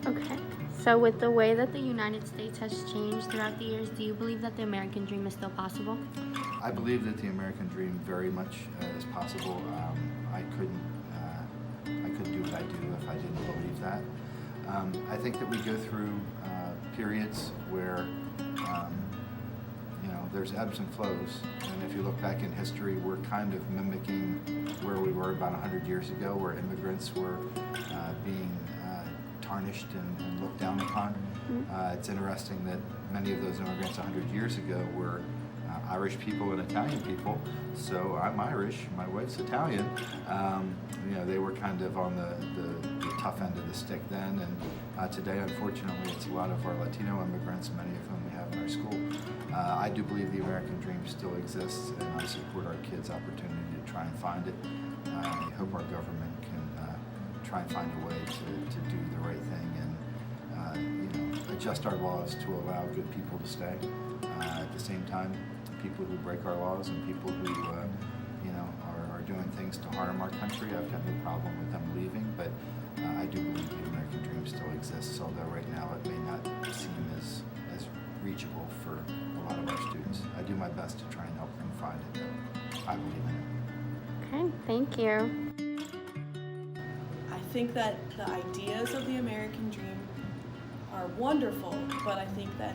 Okay. So with the way that the United States has changed throughout the years, do you believe that the American dream is still possible? I believe that the American dream very much is possible. I couldn't do what I do if I didn't believe that. I think that we go through periods where there's ebbs and flows, and if you look back in history, we're kind of mimicking where we were about 100 years ago, where immigrants were being tarnished and looked down upon. It's interesting that many of those immigrants 100 years ago were Irish people and Italian people. So I'm Irish, my wife's Italian. They were kind of on the tough end of the stick then, and today, unfortunately, it's a lot of our Latino immigrants, many of whom we have in our school. I do believe the American dream still exists, and I support our kids' opportunity to try and find it. I hope our government can try and find a way to do the right thing and adjust our laws to allow good people to stay. At the same time, people who break our laws and people who are doing things to harm our country, I've got no problem with them leaving, but I do believe the American dream still exists, although right now it may not seem as reachable for a lot of our students. I do my best to try and help them find it, though. I believe in it. Okay, thank you. I think that the ideas of the American dream are wonderful, but I think that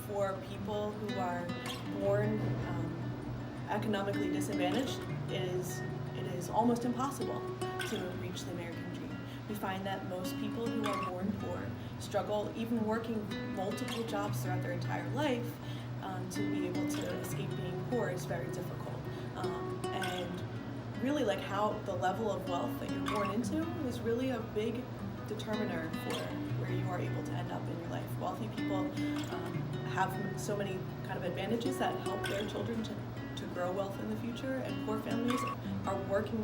for people who are born economically disadvantaged, it is almost impossible to reach the American dream. We find that most people who are born poor struggle, even working multiple jobs throughout their entire life, to be able to escape being poor is very difficult. And really, like, how the level of wealth that you're born into is really a big determiner for where you are able to end up in your life. Wealthy people have so many kind of advantages that help their children to grow wealth in the future, and poor families are working,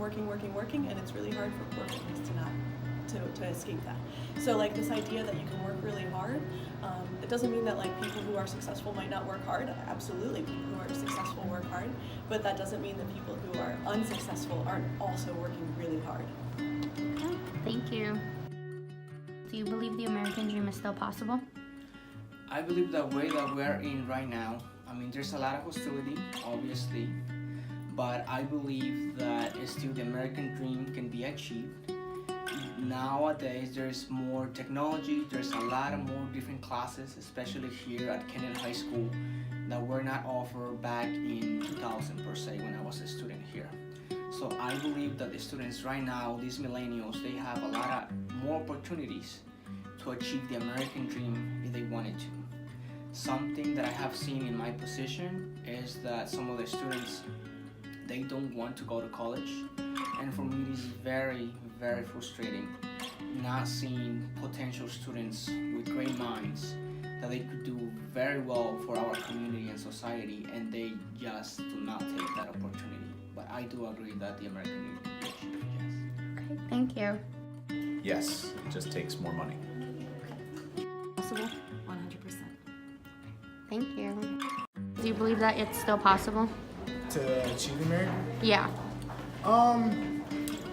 and it's really hard for poor families to escape that. So like this idea that you can work really hard, it doesn't mean that like people who are successful might not work hard. Absolutely, people who are successful work hard, but that doesn't mean that people who are unsuccessful aren't also working really hard. Okay, thank you. Do you believe the American dream is still possible? I believe the way that we're in right now, there's a lot of hostility, obviously, but I believe that still the American dream can be achieved. Nowadays, there's more technology, there's a lot of more different classes, especially here at Kennedy High School, that were not offered back in 2000 per se when I was a student here. So I believe that the students right now, these millennials, they have a lot of more opportunities to achieve the American dream if they wanted to. Something that I have seen in my position is that some of the students, they don't want to go to college, and for me it is very, very frustrating not seeing potential students with great minds that they could do very well for our community and society, and they just do not take that opportunity. But I do agree that the American dream can be achieved, yes. Okay, thank you. Yes, it just takes more money. Possible? 100%. Thank you. Do you believe that it's still possible? To achieve American? Yeah.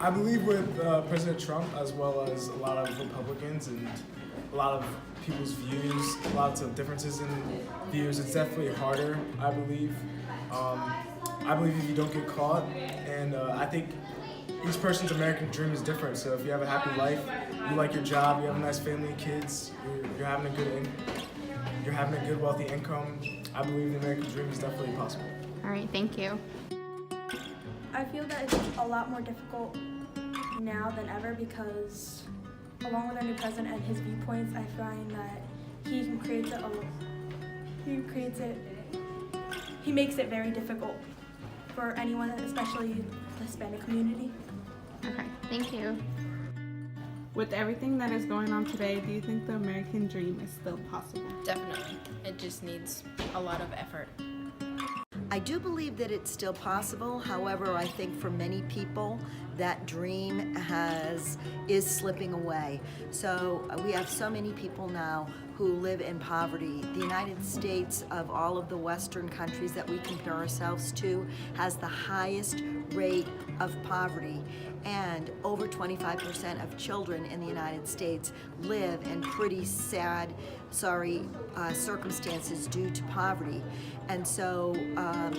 I believe with President Trump, as well as a lot of Republicans and a lot of people's views, lots of differences in views, it's definitely harder, I believe. I believe if you don't get caught, and I think each person's American dream is different. So if you have a happy life, you like your job, you have a nice family, kids, you're having a good wealthy income, I believe the American dream is definitely possible. All right, thank you. I feel that it's a lot more difficult now than ever because along with our new president and his viewpoints, I find that he makes it very difficult for anyone, especially the Hispanic community. Okay, thank you. With everything that is going on today, do you think the American dream is still possible? Definitely. It just needs a lot of effort. I do believe that it's still possible. However, I think for many people, that dream is slipping away. So we have so many people now who live in poverty. The United States, of all of the Western countries that we compare ourselves to, has the highest rate of poverty, and over 25% of children in the United States live in pretty sad, circumstances due to poverty. And so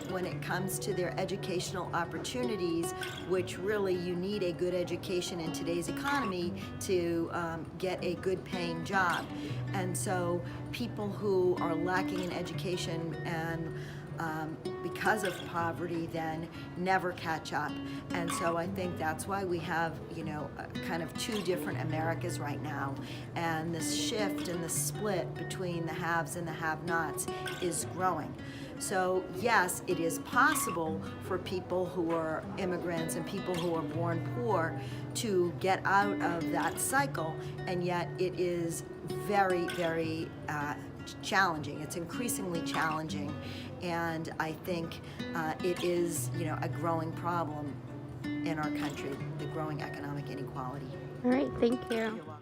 when it comes to their educational opportunities, which really you need a good education in today's economy to get a good paying job. And so people who are lacking in education and because of poverty then never catch up. And so I think that's why we have, kind of two different Americas right now. And this shift and the split between the haves and the have-nots is growing. So yes, it is possible for people who are immigrants and people who are born poor to get out of that cycle, and yet it is very, very challenging. It's increasingly challenging, and I think it is, a growing problem in our country, the growing economic inequality. All right, thank you. You're welcome.